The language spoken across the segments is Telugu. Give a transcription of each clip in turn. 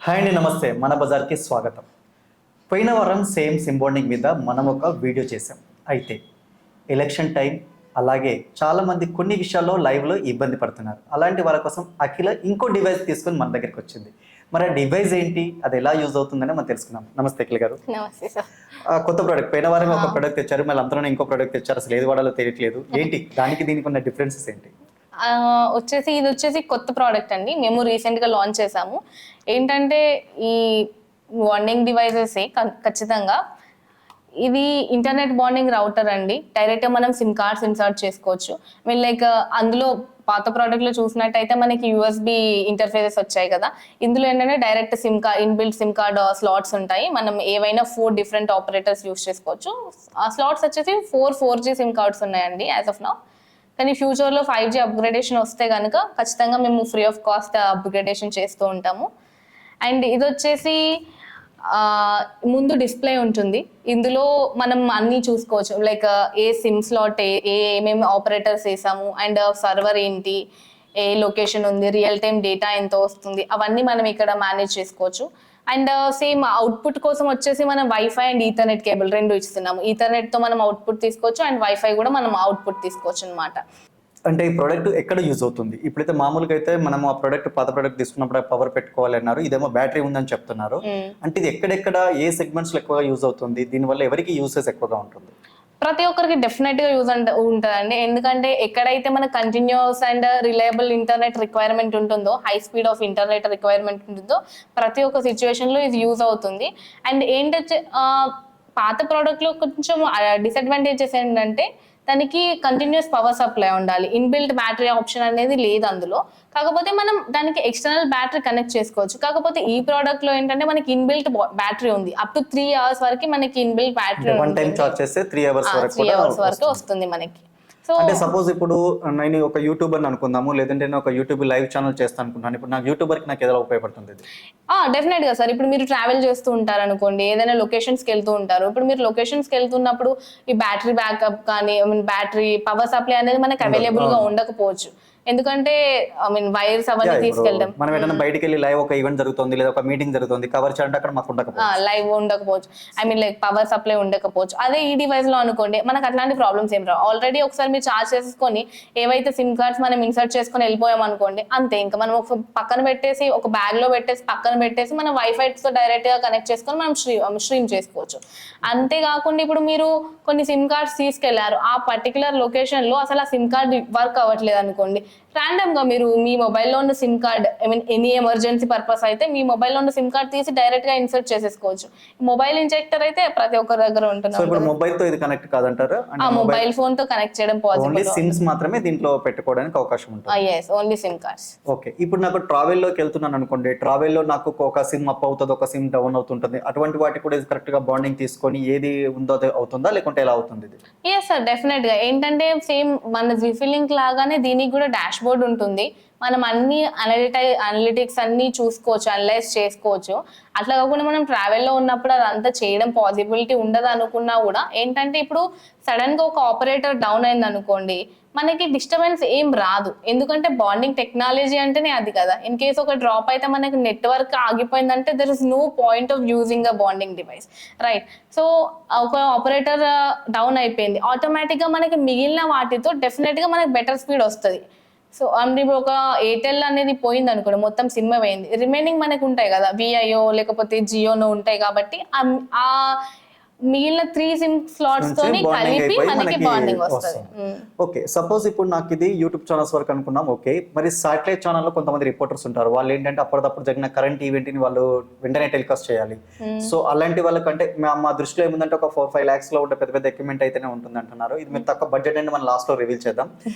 హాయ్ అండి, నమస్తే. మన బజార్కి స్వాగతం. పోయిన వారం సేమ్ సిమ్ బాండింగ్ మీద మనం ఒక వీడియో చేసాం. అయితే ఎలక్షన్ టైం, అలాగే చాలామంది కొన్ని విషయాల్లో లైవ్లో ఇబ్బంది పడుతున్నారు. అలాంటి వాళ్ళ కోసం అఖిల ఇంకో డివైస్ తీసుకొని మన దగ్గరికి వచ్చింది. మరి ఆ డివైస్ ఏంటి, అది ఎలా యూజ్ అవుతుందని మనం తెలుసుకున్నాం. నమస్తే అఖిల గారు. నమస్తే సార్. కొత్త ప్రోడక్ట్ పోయిన వారం ఒక ప్రోడక్ట్ తెచ్చారు, మళ్ళీ అంతలోనే ఇంకో ప్రోడక్ట్ తెచ్చారు. అసలు ఏది వాడాలో తెలియట్లేదు. ఏంటి దానికి దీనికి ఉన్న డిఫరెన్సెస్ ఏంటి? ఇది వచ్చేసి కొత్త ప్రోడక్ట్ అండి. మేము రీసెంట్ గా లాంచ్ చేసాము. ఏంటంటే ఈ బాండింగ్ డివైజెస్ ఖచ్చితంగా ఇది ఇంటర్నెట్ బాండింగ్ రౌటర్ అండి. డైరెక్ట్ గా మనం సిమ్ కార్డ్స్ ఇన్సర్ట్ చేసుకోవచ్చు. లైక్ అందులో పాత ప్రోడక్ట్ లో చూసినట్టయితే మనకి యూఎస్బి ఇంటర్ఫేసెస్ వచ్చాయి కదా. ఇందులో ఏంటంటే direct SIM card, inbuilt SIM card slots ఉంటాయి. మనం ఏవైనా 4 డిఫరెంట్ ఆపరేటర్స్ యూస్ చేసుకోవచ్చు. ఆ స్లాట్స్ వచ్చేసి 4G సిమ్ కార్డ్స్ ఉన్నాయండి యాజ్ ఆఫ్ నౌ. కానీ ఫ్యూచర్లో 5G అప్గ్రేడేషన్ వస్తే కనుక ఖచ్చితంగా మేము ఫ్రీ ఆఫ్ కాస్ట్ అప్గ్రేడేషన్ చేస్తూ ఉంటాము. అండ్ ఇది వచ్చేసి ముందు డిస్ప్లే ఉంటుంది. ఇందులో మనం అన్నీ చూసుకోవచ్చు. లైక్ ఏ సిమ్ స్లాట్, ఏమేమి ఆపరేటర్స్ వేసాము, అండ్ సర్వర్ ఏంటి, ఏ లొకేషన్ ఉంది, రియల్ టైం డేటా ఎంత వస్తుంది, అవన్నీ మనం ఇక్కడ మేనేజ్ చేసుకోవచ్చు. అండ్ సేమ్ అవుట్పుట్ కోసం వచ్చేసి మనం వైఫై అండ్ ఈథర్నెట్ కేబుల్ 2 ఇస్తున్నాము. ఈథర్నెట్ తో మనం అవుట్పుట్ తీసుకోవచ్చు, అండ్ వైఫై కూడా మనం అవుట్పుట్ తీసుకోవచ్చు అనమాట. అంటే ఈ ప్రోడక్ట్ ఎక్కడ యూజ్ అవుతుంది? ఇప్పుడైతే మామూలుగా అయితే మనం ఆ ప్రోడక్ట్ పాత ప్రోడక్ట్ తీసుకున్నప్పుడు పవర్ పెట్టుకోవాలి అన్నారు, ఇదేమో బ్యాటరీ ఉందని చెప్తున్నారు. అంటే ఇది ఎక్కడెక్కడ ఏ సెగ్మెంట్స్ లో ఎక్కువగా యూజ్ అవుతుంది, దీనివల్ల ఎవరికి యూసెస్ ఎక్కువగా ఉంటుంది? ప్రతి ఒక్కరికి డెఫినెట్ గా యూజ్ ఉంటుందండి. ఎందుకంటే ఎక్కడైతే మన continuous and reliable internet requirement ఉంటుందో, high speed of internet requirement ఉంటుందో, ప్రతి ఒక్క సిచ్యువేషన్ లో ఇది యూజ్ అవుతుంది. అండ్ ఏంటంటే పాత ప్రోడక్ట్ లో కొంచెం డిసడ్వాంటేజెస్ ఏంటంటే దానికి కంటిన్యూస్ పవర్ సప్లై ఉండాలి. ఇన్బిల్ట్ బ్యాటరీ ఆప్షన్ అనేది లేదు అందులో. కాకపోతే మనం దానికి ఎక్స్టర్నల్ బ్యాటరీ కనెక్ట్ చేసుకోవచ్చు. కాకపోతే ఈ ప్రోడక్ట్ లో ఏంటంటే మనకి ఇన్బిల్ట్ బ్యాటరీ ఉంది. అప్ టు 3 hours వరకు మనకి inbuilt battery one time charge చేస్తే 3 hours వరకు వస్తుంది మనకి. సో అంటే సపోజ్ ఇప్పుడు నేను ఒక యూట్యూబర్ అనుకుందాము, లేదంటే నేను ఒక యూట్యూబ్ లైవ్ ఛానల్ చేస్తాను అనుకుంటాను. ఇప్పుడు నాకు యూట్యూబర్ కి నాకు ఎలా ఉపయోగపడుతుంది? డెఫినెట్ గా సార్. ఇప్పుడు మీరు ట్రావెల్ చేస్తూ ఉంటారు అనుకోండి, ఏదైనా లొకేషన్స్ కి వెళ్తూ ఉంటారు. ఇప్పుడు మీరు లొకేషన్స్ కి వెళ్తున్నప్పుడు ఈ బ్యాటరీ బ్యాకప్ కానీ, బ్యాటరీ పవర్ సప్లై అనేది మనకి అవైలబుల్ గా ఉండకపోవచ్చు. ఎందుకంటే వైర్స్ అవన్నీ తీసుకెళ్ళడం, మనం ఏదైనా బయటికి వెళ్ళి లైవ్ ఒక ఈవెంట్ జరుగుతుంది లేదా ఒక మీటింగ్ జరుగుతుంది, కవర్ చేయండి, అక్కడ మాకు లైవ్ ఉండకపోవచ్చు. లైక్ పవర్ సప్లై ఉండకపోవచ్చు. అదే ఈ డివైస్ లో అనుకోండి, మనకు అట్లాంటి ప్రాబ్లమ్స్ ఏం రావు. ఆల్రెడీ ఒకసారి మీరు చార్జ్ చేసుకొని ఏవైతే సిమ్ కార్డ్స్ మనం ఇన్సర్ట్ చేసుకొని వెళ్ళిపోయాం అనుకోండి, అంతే. ఇంకా మనం ఒక పక్కన పెట్టేసి, ఒక బ్యాగ్ లో పెట్టేసి పక్కన పెట్టేసి మనం వైఫై తో డైరెక్ట్ గా కనెక్ట్ చేసుకొని మనం స్ట్రీమ్ చేసుకోవచ్చు. అంతేకాకుండా ఇప్పుడు మీరు కొన్ని సిమ్ కార్డ్స్ తీసుకెళ్లారు, ఆ పర్టికులర్ లొకేషన్ లో అసలు ఆ సిమ్ కార్డ్ వర్క్ అవ్వట్లేదు అనుకోండి, ర్యాండమ్ గా మీరు మీ మొబైల్లో ఉన్న SIM card, any emergency purpose అయితే మీ మొబైల్లో ఉన్న సిమ్ కార్డ్ తీసి డైరెక్ట్ గా ఇన్సర్ట్ చేసేసుకోవచ్చు. మొబైల్ ఇంజెక్టర్ అయితే ప్రతి ఒక్కరి దగ్గర ఉంటుంది. మొబైల్ తో ఇది కనెక్ట్ కాదంటారా? ఆ మొబైల్ ఫోన్ తో కనెక్ట్ చేయడం పాసిబుల్. సిమ్స్ మాత్రమే దీంట్లో పెట్టుకోవడానికి అవకాశం ఉంటుంది. yes, only SIM cards. Okay. ఇప్పుడు నాకు ట్రావెల్ లోకి వెళ్తున్నాను అనుకోండి, ట్రావెల్ లో నాకు ఒక సిమ్ అప్ అవుతుంది, ఒక సిమ్ డౌన్ అవుతుంటుంది. అటువంటి వాటి కూడా కరెక్ట్ గా బాండింగ్ తీసుకొని ఏది ఉందో అవుతుందా, లేకుంటే ఎలా అవుతుంది ఇది? yes సార్, డెఫినెట్ గా. ఏంటంటే సేమ్ మన జిఫీ లింక్ లాగానే దీనికి కూడా డాష్ బోర్డ్ ఉంటుంది. మనం అన్ని అనలిటిక్స్ అన్ని చూసుకోవచ్చు, అనలైజ్ చేసుకోవచ్చు. అట్లా కాకుండా మనం ట్రావెల్లో ఉన్నప్పుడు అదంతా చేయడం పాసిబిలిటీ ఉండదు అనుకున్నా కూడా ఏంటంటే ఇప్పుడు సడన్ గా ఒక ఆపరేటర్ డౌన్ అయింది అనుకోండి, మనకి డిస్టర్బెన్స్ ఏం రాదు. ఎందుకంటే బాండింగ్ టెక్నాలజీ అంటేనే అది కదా. ఇన్ కేస్ ఒక డ్రాప్ అయితే మనకి నెట్వర్క్ ఆగిపోయిందంటే there is no point of using a bonding device, right? So ఒక ఆపరేటర్ డౌన్ అయిపోయింది, ఆటోమేటిక్ గా మనకి మిగిలిన వాటితో డెఫినెట్ గా మనకి బెటర్ స్పీడ్ వస్తుంది. సో ఇప్పుడు ఒక ఎయిర్టెల్ అనేది పోయింది అనుకోండి, మొత్తం సిమ్ పోయింది, రిమైనింగ్ మనకు ఉంటాయి కదా, విఐఓ లేకపోతే జియోనో ఉంటాయి. కాబట్టి ఆ మిగిలిన 3 సిమ్ స్లాట్స్ తోని కలిపి మనకి బాండింగ్ వస్తుంది. ఓకే. సపోజ్ ఇప్పుడు నాకు ఇది యూట్యూబ్ ఛానల్స్ వరకు అనుకున్నాం, ఓకే. మరి సాటిలైట్ ఛానల్ లో కొంతమంది రిపోర్టర్స్ ఉంటారు, వాళ్ళు ఏంటంటే అప్పటికప్పుడు జరిగిన కరెంట్ ఈవెంట్ ని వాళ్ళు వెంటనే టెలికాస్ట్ చేయాలి. సో అలాంటి వాళ్ళకంటే మా దృష్టిలో ఏముందంటే ఒక 4-5 lakhs లో ఉంటే పెద్ద పెద్ద ఎక్విప్మెంట్ అయితేనే ఉంటుంది అంటున్నారు. ఇది మీరు తక్కువ బడ్జెట్ అండి, మనం లాస్ట్ లో రివీల్ చేద్దాం.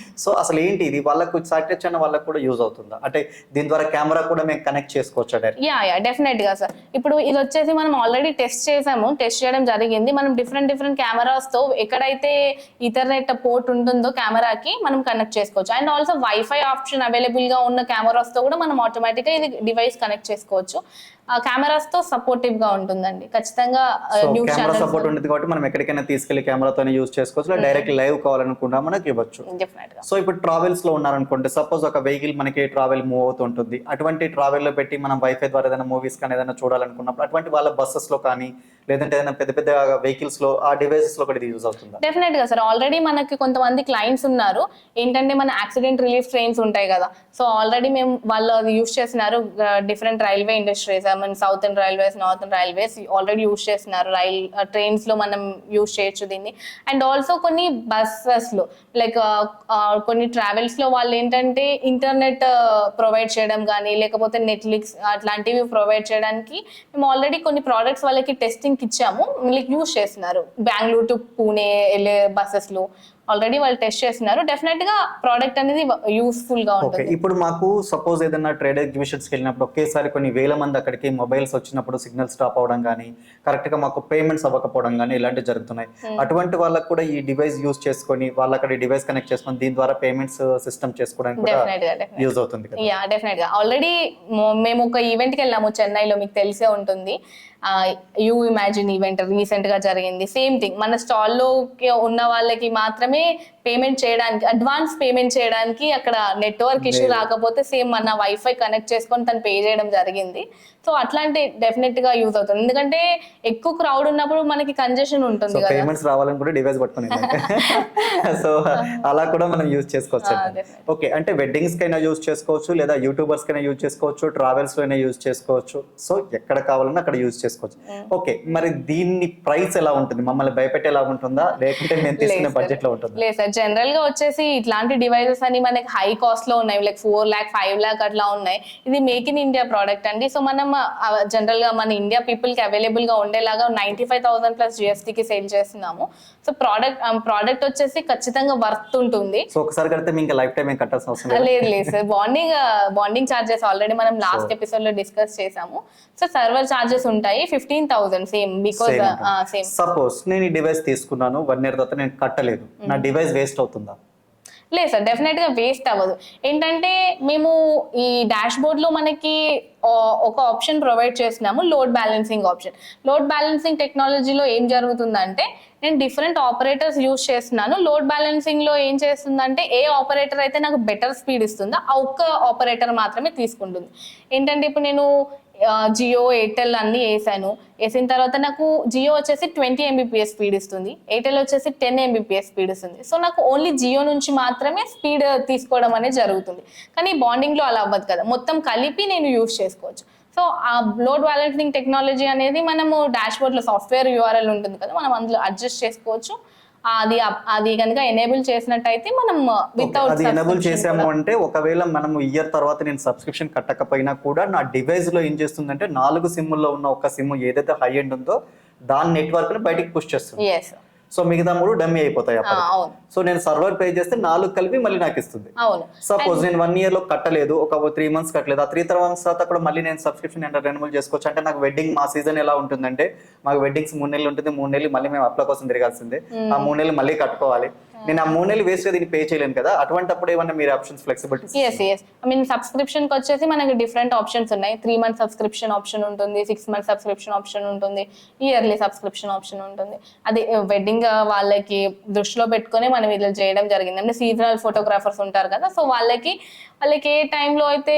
సో అసలు ఏంటి ఇది, వాళ్ళకు సాటిలైట్ ఛానల్ వాళ్ళకు కూడా యూజ్ అవుతుందా? అంటే దీని ద్వారా కెమెరా కూడా మేము కనెక్ట్ చేసుకోవచ్చా? డెఫినెట్ గా సార్. ఇప్పుడు ఇది వచ్చేసి మనం ఆల్రెడీ టెస్ట్ చేసాము, టెస్ట్ చేయడం జరిగింది. జరిగింది. మనం డిఫరెంట్ కెమెరాస్ తో ఎక్కడైతే ఈథర్నెట్ పోర్ట్ ఉంటుందో కెమెరాకి మనం కనెక్ట్ చేసుకోవచ్చు. And also wifi option available గా ఉన్న కెమెరాస్ తో కూడా మనం ఆటోమేటిక్ గా ఇది డివైస్ కనెక్ట్ చేసుకోవచ్చు. కెమెరాస్ తో సపోర్టివ్ గా ఉంటుందండి ఖచ్చితంగా. న్యూస్ కెమెరా ఛానల్స్ సపోర్ట్ ఉంటుంది కాబట్టి మనం ఎక్కడికైనా తీసుకెళ్లి కెమెరాతోనే యూజ్ చేసుకోవచ్చు, డైరెక్ట్ లైవ్ కావాలనుకున్నా మనకి ఇవ్వచ్చు. డెఫినెట్ గా. సో ఇప్పుడు ట్రావెల్స్ లో ఉన్నారనుకోండి, సపోజ్ ఒక వెహికల్ మనకి ట్రావెల్ మూవ్ అవుతుంటుంది, అటువంటి ట్రావెల్ లో పెట్టి మనం వైఫై ద్వారా ఏదైనా మూవీస్ కానీ ఏదైనా చూడాలనుకున్నప్పుడు అటువంటి వాళ్ళ బస్సెస్ లో కానీ లేదంటే ఏదైనా పెద్ద పెద్ద వెహికల్స్ లో ఆ డివైసెస్ లో కూడా ఇది యూజ్ అవుతుందా? డెఫినెట్ గా సార్, ఆల్రెడీ మనకి కొంతమంది క్లయింట్స్ ఉన్నారు. ఏంటంటే మన యాక్సిడెంట్ రిలీఫ్ ట్రైన్స్ ఉంటాయి కదా, సో ఆల్రెడీ మేము వాళ్ళు అది యూస్ చేస్తున్నారు. డిఫరెంట్ రైల్వే ఇండస్ట్రీస్, మన southern railways, northern railways already use చేస్తున్నారు. ట్రైన్స్ లో మనం యూస్ చేయొచ్చు దీన్ని. అండ్ ఆల్సో కొన్ని బస్సెస్ లో లైక్ కొన్ని ట్రావెల్స్ లో వాళ్ళు ఏంటంటే ఇంటర్నెట్ ప్రొవైడ్ చేయడం కానీ లేకపోతే నెట్ఫ్లిక్స్ అట్లాంటివి ప్రొవైడ్ చేయడానికి మేము ఆల్రెడీ కొన్ని ప్రోడక్ట్స్ వాళ్ళకి టెస్టింగ్ ఇచ్చాము. లైక్ యూస్ చేస్తున్నారు బెంగళూరు టు పూణే వెళ్ళే బస్సెస్ లో ఆల్రెడీ వాళ్ళు టెస్ట్ చేస్తున్నారు. డెఫినెట్ గా ప్రోడక్ట్ అనేది యూస్ఫుల్ గా ఓకే, ఉంటుంది. ఇప్పుడు మాకు సపోజ్ ఏదైనా ట్రేడ్ ఎగ్జిబిషన్స్కి వెళ్ళినప్పుడు ఒకేసారి కొన్ని వేల మంది అక్కడికి మొబైల్స్ వచ్చినప్పుడు సిగ్నల్ స్టాప్ అవడం కానీ కరెక్ట్ గా మాకు పేమెంట్స్ అవ్వకపోవడం కానీ ఇలాంటివి జరుగుతున్నాయి. అటువంటి వాళ్ళకు కూడా ఈ డివైస్ యూజ్ చేసుకొని వాళ్ళు అక్కడ డివైస్ కనెక్ట్ చేసుకొని దీని ద్వారా పేమెంట్స్ సిస్టమ్ చేసుకోవడానికి కూడా యూజ్ అవుతుంది కదా? యా డెఫినెట్ గా. ఆల్రెడీ మేము ఒక ఈవెంట్ కి వెళ్ళాము చెన్నైలో, మీకు తెలిసే ఉంటుంది. యూ ఇమాజిన్ ఈవెంట్ రీసెంట్ గా జరిగింది. సేమ్ థింగ్, మన స్టాల్లో ఉన్న వాళ్ళకి మాత్రమే పేమెంట్ చేయడానికి, అడ్వాన్స్ పేమెంట్ చేయడానికి అక్కడ నెట్వర్క్ ఇష్యూ రాకపోతే సేమ్ మన వైఫై కనెక్ట్ చేసుకొని తను పే చేయడం జరిగింది. సో అట్లాంటి డెఫినెట్ గా యూజ్ అవుతుంది. ఎందుకంటే ఎక్కువ క్రౌడ్ ఉన్నప్పుడు మనకి కంజెషన్ ఉంటుంది కదా, పేమెంట్స్ రావాలని కూడా డివైస్ పట్టుకుని సో అలా కూడా మనం యూజ్ చేసుకోవచ్చు. ఓకే, అంటే వెడ్డింగ్స్ కైనా యూజ్ చేసుకోవచ్చు, లేదా యూట్యూబర్స్ కైనా యూజ్ చేసుకోవచ్చు, ట్రావెల్స్ లో అయినా యూజ్ చేసుకోవచ్చు. సో ఎక్కడ కావాలన్నా అక్కడ యూజ్ చేసుకోవచ్చు. ఓకే, మరి దీన్ని ప్రైస్ ఎలా ఉంటుంది? మమ్మల్ని భయపెట్టేలా ఉంటుందా లేకుంటే మేము తీసుకునే బడ్జెట్ లో ఉంటుందా? లేదు సార్, జనరల్ గా వచ్చేసి ఇట్లాంటి డివైసెస్ అని మనకి హై కాస్ట్ లో ఉన్నాయి, లైక్ 4 lakh 5 lakh అట్లా ఉన్నాయి. ఇది మేక్ ఇన్ ఇండియా ప్రోడక్ట్ అండి. సో మనం జనరల్ గా మన ఇండియా పీపుల్ కి అవైలబుల్ గా ఉండేలాగా 95,000 ప్లస్ GST కి సేల్ చేస్తున్నాము. సో ప్రోడక్ట్ వచ్చేసి ఖచ్చితంగా వర్త్ ఉంటుంది. సో ఒకసారి కడితే మీకు లైఫ్ టైం ఏం కట్టాల్సిన అవసరం లేదు సార్, బాండింగ్ చార్జెస్ ఆల్రెడీ మనం లాస్ట్ ఎపిసోడ్ లో డిస్కస్ చేసాము. సో సర్వర్ చార్జెస్ ఉంటాయి 15,000 సేమ్, బికాస్ సేమ్. సపోజ్ నేను ఈ డివైస్ తీసుకున్నాను 1 year తర్వాత నేను కట్టలేదు, నా డివైస్ వేస్ట్ అవుతుందా? లేదు సార్, డెఫినెట్ గా వేస్ట్ అవ్వదు. ఏంటంటే మేము ఈ డాష్ బోర్డ్ లో మనకి ఒక ఆప్షన్ ప్రొవైడ్ చేస్తున్నాము, load balancing option. Load balancing టెక్నాలజీలో ఏం జరుగుతుందంటే నేను డిఫరెంట్ ఆపరేటర్స్ యూజ్ చేస్తున్నాను. లోడ్ బ్యాలెన్సింగ్ లో ఏం చేస్తుందంటే ఏ ఆపరేటర్ అయితే నాకు బెటర్ స్పీడ్ ఇస్తుందో ఆ ఒక్క ఆపరేటర్ మాత్రమే తీసుకుంటుంది. ఏంటంటే ఇప్పుడు నేను జియో ఎయిర్టెల్ అన్ని వేసిన తర్వాత నాకు జియో వచ్చేసి 20 Mbps స్పీడ్ ఇస్తుంది, ఎయిర్టెల్ వచ్చేసి 10 Mbps స్పీడ్ ఇస్తుంది. సో నాకు ఓన్లీ జియో నుంచి మాత్రమే స్పీడ్ తీసుకోవడం అనేది జరుగుతుంది. కానీ బాండింగ్ లో అలా అవ్వదు కదా, మొత్తం కలిపి నేను యూజ్ చేసుకోవచ్చు. సో ఆ లోడ్ బ్యాలెన్సింగ్ టెక్నాలజీ అనేది మనము డాష్ బోర్డ్ లో సాఫ్ట్వేర్ URL ఉంటుంది కదా, మనం అందులో అడ్జస్ట్ చేసుకోవచ్చు. అది కనుక ఎనేబుల్ చేసినట్టయితే మనం వితౌట్ అది ఎనేబుల్ చేసాము అంటే ఒకవేళ మనం ఇయర్ తర్వాత నేను సబ్స్క్రిప్షన్ కట్టకపోయినా కూడా నా డివైస్ లో ఏం చేస్తుందంటే 4 సిమ్ముల్లో ఉన్న ఒక సిమ్ ఏదైతే హై ఎండ్ ఉందో దాని నెట్వర్క్ ని బయటికి పుష్ చేస్తుంది. సో మిగతా 3 డమ్మీ అయిపోతాయి. సో నేను సర్వర్ పే చేస్తే 4 కలిపి మళ్ళీ నాకు ఇస్తుంది. సపోజ్ నేను 1 year లో కట్టలేదు, ఒక 3 months కట్టలేదు, ఆ 3 months తర్వాత కూడా మళ్ళీ నేను సబ్స్క్రిప్షన్ రెన్యువల్ చేసుకోవచ్చు. అంటే నాకు వెడ్డింగ్ మా సీజన్ ఎలా ఉంటుందంటే మాకు వెడ్డింగ్స్ 3 నెలలు ఉంటుంది, 3 నెలలు మళ్ళీ మేము అప్లై కోసం తిరగాల్సిందే, ఆ 3 నెలలు మళ్ళీ కట్టుకోవాలి. నేను ఆ 3 నెలలు వేస్ట్ గా దీన్ని పే చేయలేను కదా, అటువంటిప్పుడు ఏమన్నా మీరు options flexibility? I mean subscription కి వచ్చేసి మనకి డిఫరెంట్ ఆప్షన్స్ ఉన్నాయి. 3 month సబ్స్క్రిప్షన్ ఆప్షన్ ఉంటుంది, 6 month సబ్స్క్రిప్షన్ ఆప్షన్ ఉంటుంది, ఇయర్లీ సబ్స్క్రిప్షన్ ఆప్షన్ ఉంటుంది. అది వెడ్డింగ్ వాళ్ళకి దృష్టిలో పెట్టుకొని మనం ఇలా చేయడం జరిగింది. అంటే సీజనల్ ఫోటోగ్రాఫర్స్ ఉంటారు కదా, సో వాళ్ళకి ఏ టైంలో అయితే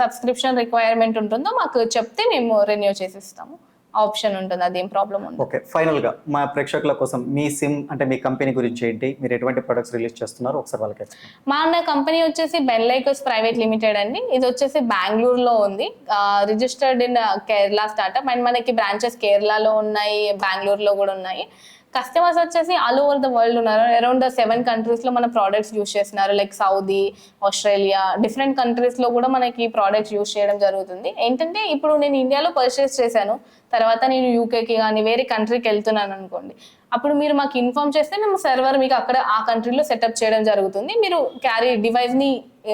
సబ్స్క్రిప్షన్ రిక్వైర్మెంట్ ఉంటుందో మాకు చెప్తే మేము రెన్యూ చేసి ఇస్తాము. ఆప్షన్ ఉంటుంది, అదేం ప్రాబ్లం ఉంది. ఓకే, ఫైనల్ గా మా ప్రేక్షకుల కోసం మీ సిమ్ అంటే మీ కంపెనీ గురించి ఏంటి, మీరు ఎటువంటి ప్రొడక్ట్స్ రిలీజ్ చేస్తున్నారు ఒకసారి వాళ్ళకి? మా కంపెనీ వచ్చేసి బెన్లైకోస్ ప్రైవేట్ లిమిటెడ్ అండి. ఇది వచ్చేసి బెంగళూరులో ఉంది, registered in Kerala startup. And మనకి బ్రాంచెస్ కేరళలో ఉన్నాయి, బెంగళూరులో కూడా ఉన్నాయి. కస్టమర్స్ వచ్చేసి ఆల్ ఓవర్ ద వరల్డ్ ఉన్నారు. అరౌండ్ 7 countries లో మన ప్రోడక్ట్స్ యూస్ చేస్తున్నారు, like Saudi, Australia, different countries లో కూడా మనకి ప్రోడక్ట్స్ యూస్ చేయడం జరుగుతుంది. ఏంటంటే ఇప్పుడు నేను ఇండియాలో పర్చేస్ చేశాను, తర్వాత నేను యూకేకి కానీ వేరే కంట్రీకి వెళ్తున్నాను అనుకోండి, అప్పుడు మీరు మాకు ఇన్ఫార్మ్ చేస్తే మేము సర్వర్ మీకు అక్కడ ఆ కంట్రీలో సెటప్ చేయడం జరుగుతుంది. మీరు క్యారీ డివైస్ ని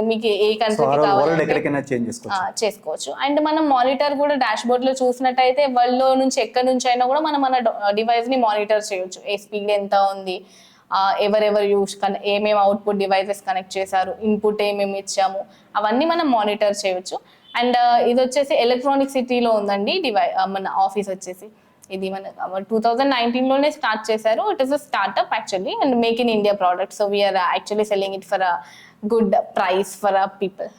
మీకు ఏ కంట్రీకి వరల్డ్ కావాలి ఎక్కడికైనా చేంజ్ చేసుకోవచ్చు. చేసుకోవచ్చు. అండ్ మనం మానిటర్ కూడా డాష్ బోర్డ్ లో చూసినట్టయితే వరల్డ్ లో నుంచి ఎక్కడి నుంచి అయినా కూడా మనం మన డివైస్ ని మానిటర్ చేయొచ్చు. ఏ స్పీడ్ ఎంత ఉంది, ఎవరెవరు యూస్ ఏమేమి అవుట్పుట్ డివైసెస్ కనెక్ట్ చేశారు, ఇన్పుట్ ఏమేమి ఇచ్చాము, అవన్నీ మనం మానిటర్ చేయొచ్చు. అండ్ ఇది వచ్చేసి ఎలక్ట్రానిక్ సిటీలో ఉందండి మన ఆఫీస్ వచ్చేసి. ఇది మన 2019లోనే స్టార్ట్ చేశారు. It is a startup actually and make in India product. So we're actually selling it for a good price for a people.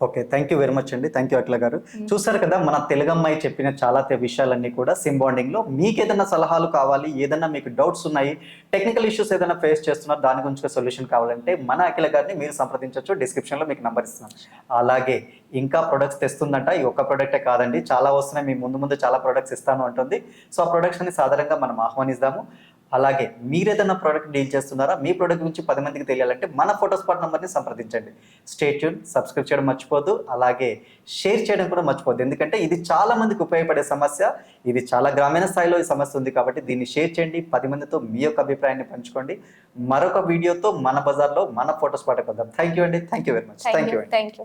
Okay, thank you very much అండి. థ్యాంక్ యూ అఖిల గారు. చూసారు కదా మన తెలుగమ్మాయి చెప్పిన చాలా విషయాలన్నీ కూడా సిమ్ బాండింగ్ లో. మీకు ఏదైనా సలహాలు కావాలి, ఏదైనా మీకు డౌట్స్ ఉన్నాయి, టెక్నికల్ ఇష్యూస్ ఏదైనా ఫేస్ చేస్తున్నారు, దాని గురించి సొల్యూషన్ కావాలంటే మన అఖిల గారిని మీరు సంప్రదించవచ్చు. డిస్క్రిప్షన్ లో మీకు నంబర్ ఇస్తున్నాను. అలాగే ఇంకా ప్రొడక్ట్స్ తెస్తుందంట. ఈ ఒక్క ప్రొడక్టే కాదండి, చాలా వస్తున్నాయి. మీ ముందు చాలా ప్రొడక్ట్స్ ఇస్తాను అంటుంది. సో ఆ ప్రొడక్ట్స్ ని సాధారణంగా మనం ఆహ్వానిస్తాము. అలాగే మీరు ఏదైనా ప్రోడక్ట్ డీల్ చేస్తున్నారా, మీ ప్రోడక్ట్ గురించి 10 మందికి తెలియాలంటే మన ఫోటోస్పాట్ నంబర్ని సంప్రదించండి. స్టే ట్యూన్, సబ్స్క్రైబ్ చేయడం మర్చిపోద్దు, అలాగే షేర్ చేయడం కూడా మర్చిపోద్దు. ఎందుకంటే ఇది చాలా మందికి ఉపయోగపడే సమస్య. ఇది చాలా గ్రామీణ స్థాయిలో ఈ సమస్య ఉంది కాబట్టి దీన్ని షేర్ చేయండి. 10 మందితో మీ యొక్క అభిప్రాయాన్ని పంచుకోండి. మరొక వీడియోతో మన బజార్లో మన ఫోటోస్పాట్ వద్దాం. థ్యాంక్ యూ అండి. Thank you very much. Thank you.